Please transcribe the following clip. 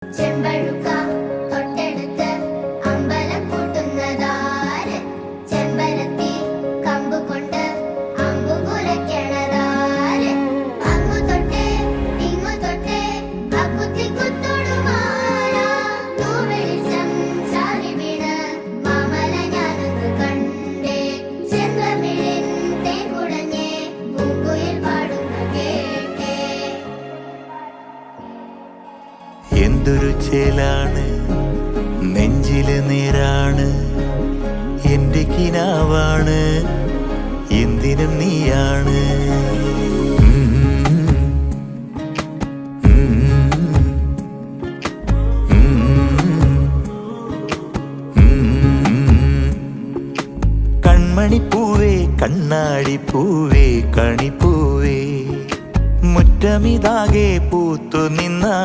ചെമ്പഴുക്ക തൊട്ടെടുത്ത് അമ്പലം കൂട്ടുന്നതാര്? ചെമ്പരത്തി കമ്പ് കൊണ്ട് അമ്പു കുലയ്ക്കണതാര്? അങ്ങു തൊട്ടേ ഇങ്ങു തൊട്ടേ അക്കുത്തി കുത്തോടുമാരാ. തൂവെളിച്ചം ചാരി വീണ് മാമല ഞാനൊന്ന് കണ്ടേ. ചെന്തമിഴിൻ തേൻ കുടഞ്ഞേ പൂങ്കുയിൽ പാടുന്ന കേട്ടേ. എന്തൊരു ചേലാണ്, നെഞ്ചില് നേരാണ്, എന്റെ കിനാവാണ്, എന്തിനും നീയാണ്. കൺമണിപ്പൂവേ കണ്ണാടിപ്പൂവേ കണിപ്പൂവേ, മുറ്റമിതാകെ പൂത്തു നിന്നാ